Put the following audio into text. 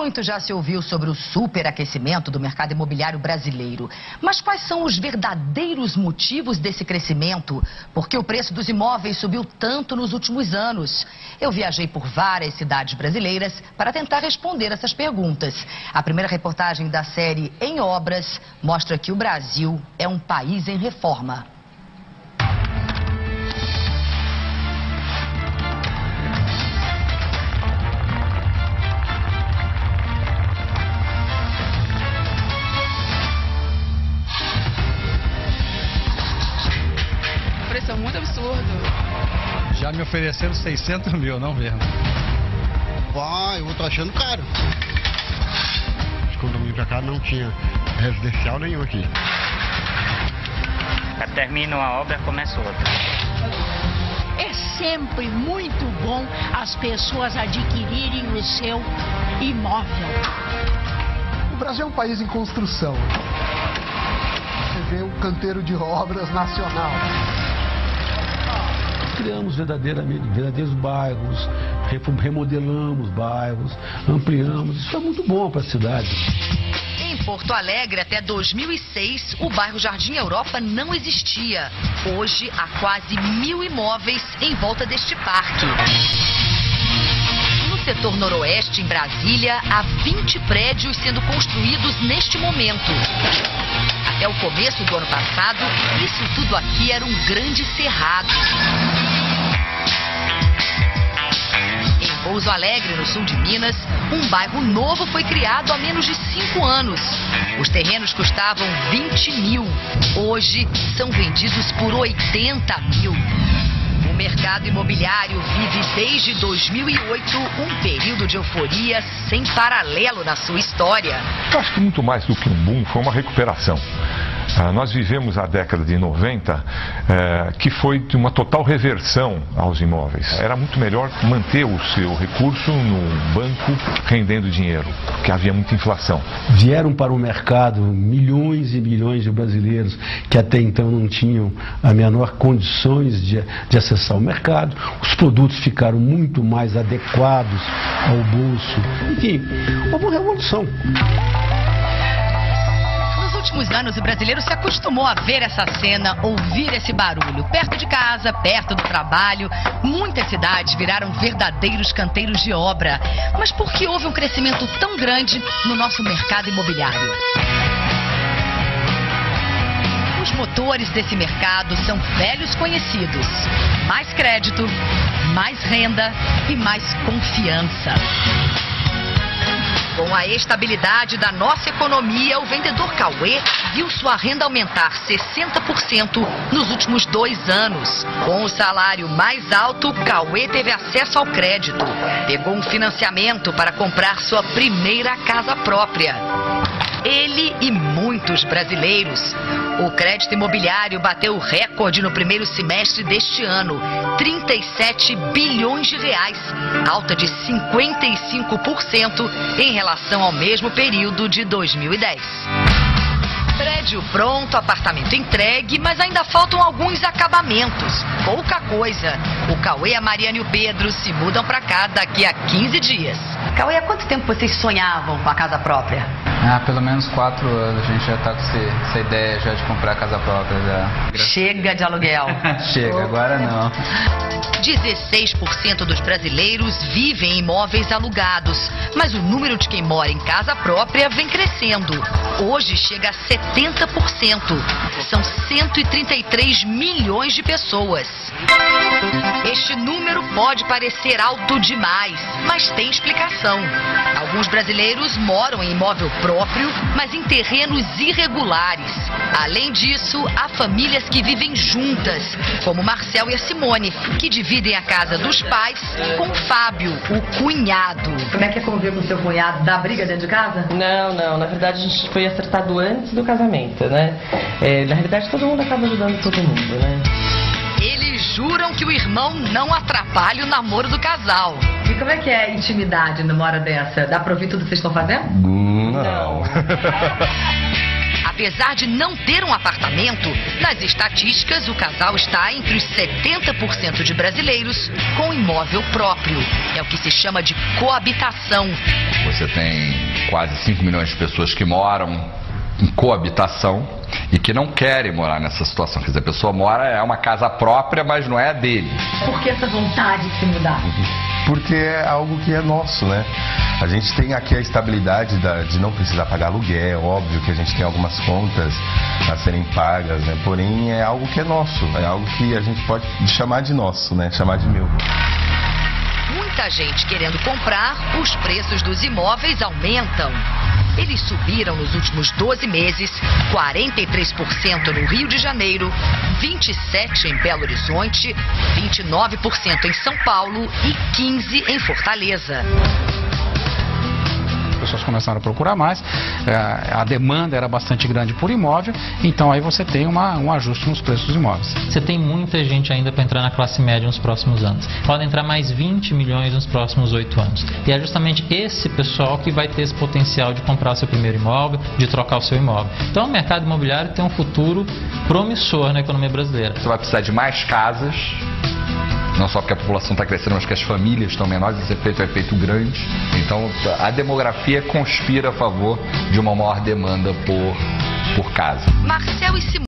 Muito já se ouviu sobre o superaquecimento do mercado imobiliário brasileiro. Mas quais são os verdadeiros motivos desse crescimento? Por que o preço dos imóveis subiu tanto nos últimos anos? Eu viajei por várias cidades brasileiras para tentar responder essas perguntas. A primeira reportagem da série Em Obras mostra que o Brasil é um país em reforma. É muito absurdo. Já me ofereceram 600 mil, não vendo. Eu tô achando caro. Quando eu vim pra cá não tinha residencial nenhum aqui. Termina uma obra, começa outra. É sempre muito bom as pessoas adquirirem o seu imóvel. O Brasil é um país em construção. Você vê um canteiro de obras nacional. Criamos verdadeiros bairros, remodelamos bairros, ampliamos. Isso é muito bom para a cidade. Em Porto Alegre, até 2006, o bairro Jardim Europa não existia. Hoje, há quase 1.000 imóveis em volta deste parque. No setor noroeste, em Brasília, há 20 prédios sendo construídos neste momento. Até o começo do ano passado, isso tudo aqui era um grande cerrado. Em Pouso Alegre, no sul de Minas, um bairro novo foi criado há menos de 5 anos. Os terrenos custavam 20 mil. Hoje, são vendidos por 80 mil. O mercado imobiliário vive desde 2008 um período de euforia sem paralelo na sua história. Eu acho que muito mais do que um boom, foi uma recuperação. Nós vivemos a década de 90, que foi de uma total reversão aos imóveis. Era muito melhor manter o seu recurso no banco rendendo dinheiro, porque havia muita inflação. Vieram para o mercado milhões e milhões de brasileiros que até então não tinham a menor condições de acessar o mercado. Os produtos ficaram muito mais adequados ao bolso. Enfim, uma revolução. Nos últimos anos, o brasileiro se acostumou a ver essa cena, ouvir esse barulho. Perto de casa, perto do trabalho, muitas cidades viraram verdadeiros canteiros de obra. Mas por que houve um crescimento tão grande no nosso mercado imobiliário? Os motores desse mercado são velhos conhecidos. Mais crédito, mais renda e mais confiança. Com a estabilidade da nossa economia, o vendedor Cauê viu sua renda aumentar 60% nos últimos 2 anos. Com o salário mais alto, Cauê teve acesso ao crédito. Pegou um financiamento para comprar sua primeira casa própria. Ele e muitos brasileiros. O crédito imobiliário bateu o recorde no primeiro semestre deste ano, 37 bilhões de reais, alta de 55% em relação ao mesmo período de 2010. Prédio pronto, apartamento entregue, mas ainda faltam alguns acabamentos. Pouca coisa. O Cauê, a Mariana e o Pedro se mudam para cá daqui a 15 dias. Cauê, há quanto tempo vocês sonhavam com a casa própria? Pelo menos 4 anos. A gente já está com essa ideia já de comprar a casa própria. Já. Chega de aluguel. Chega, agora não. 16% dos brasileiros vivem em imóveis alugados, mas o número de quem mora em casa própria vem crescendo. Hoje chega a 70%. São 133 milhões de pessoas. Este número pode parecer alto demais, mas tem explicação. Alguns brasileiros moram em imóvel próprio, mas em terrenos irregulares. Além disso, há famílias que vivem juntas, como o Marcel e a Simone, que dividem a casa dos pais com o Fábio, o cunhado. Como é que é conviver com o seu cunhado? Dá briga dentro de casa? Não. Na verdade, a gente foi acertado antes do casamento, né? Na realidade, todo mundo acaba ajudando todo mundo, né? Eles juram que o irmão não atrapalha o namoro do casal. E como é que é a intimidade numa hora dessa? Dá pra ouvir tudo que vocês estão fazendo? Não. A Apesar de não ter um apartamento, nas estatísticas o casal está entre os 70% de brasileiros com imóvel próprio. É o que se chama de coabitação. Você tem quase 5 milhões de pessoas que moram em coabitação e que não querem morar nessa situação. Quer dizer, a pessoa mora, é uma casa própria, mas não é a dele. Por que essa vontade de se mudar? Porque é algo que é nosso, né? A gente tem aqui a estabilidade de não precisar pagar aluguel, óbvio que a gente tem algumas contas a serem pagas, né? Porém, é algo que é nosso, é algo que a gente pode chamar de nosso, né? Chamar de meu. Muita gente querendo comprar, os preços dos imóveis aumentam. Eles subiram nos últimos 12 meses, 43% no Rio de Janeiro, 27% em Belo Horizonte, 29% em São Paulo e 15% em Fortaleza. As pessoas começaram a procurar mais, a demanda era bastante grande por imóvel, então aí você tem um ajuste nos preços dos imóveis. Você tem muita gente ainda para entrar na classe média nos próximos anos. Pode entrar mais 20 milhões nos próximos 8 anos. E é justamente esse pessoal que vai ter esse potencial de comprar o seu primeiro imóvel, de trocar o seu imóvel. Então o mercado imobiliário tem um futuro promissor na economia brasileira. Você vai precisar de mais casas. Não só porque a população está crescendo, mas que as famílias estão menores, esse efeito é um efeito grande. Então, a demografia conspira a favor de uma maior demanda por casa. Marcel e Simone.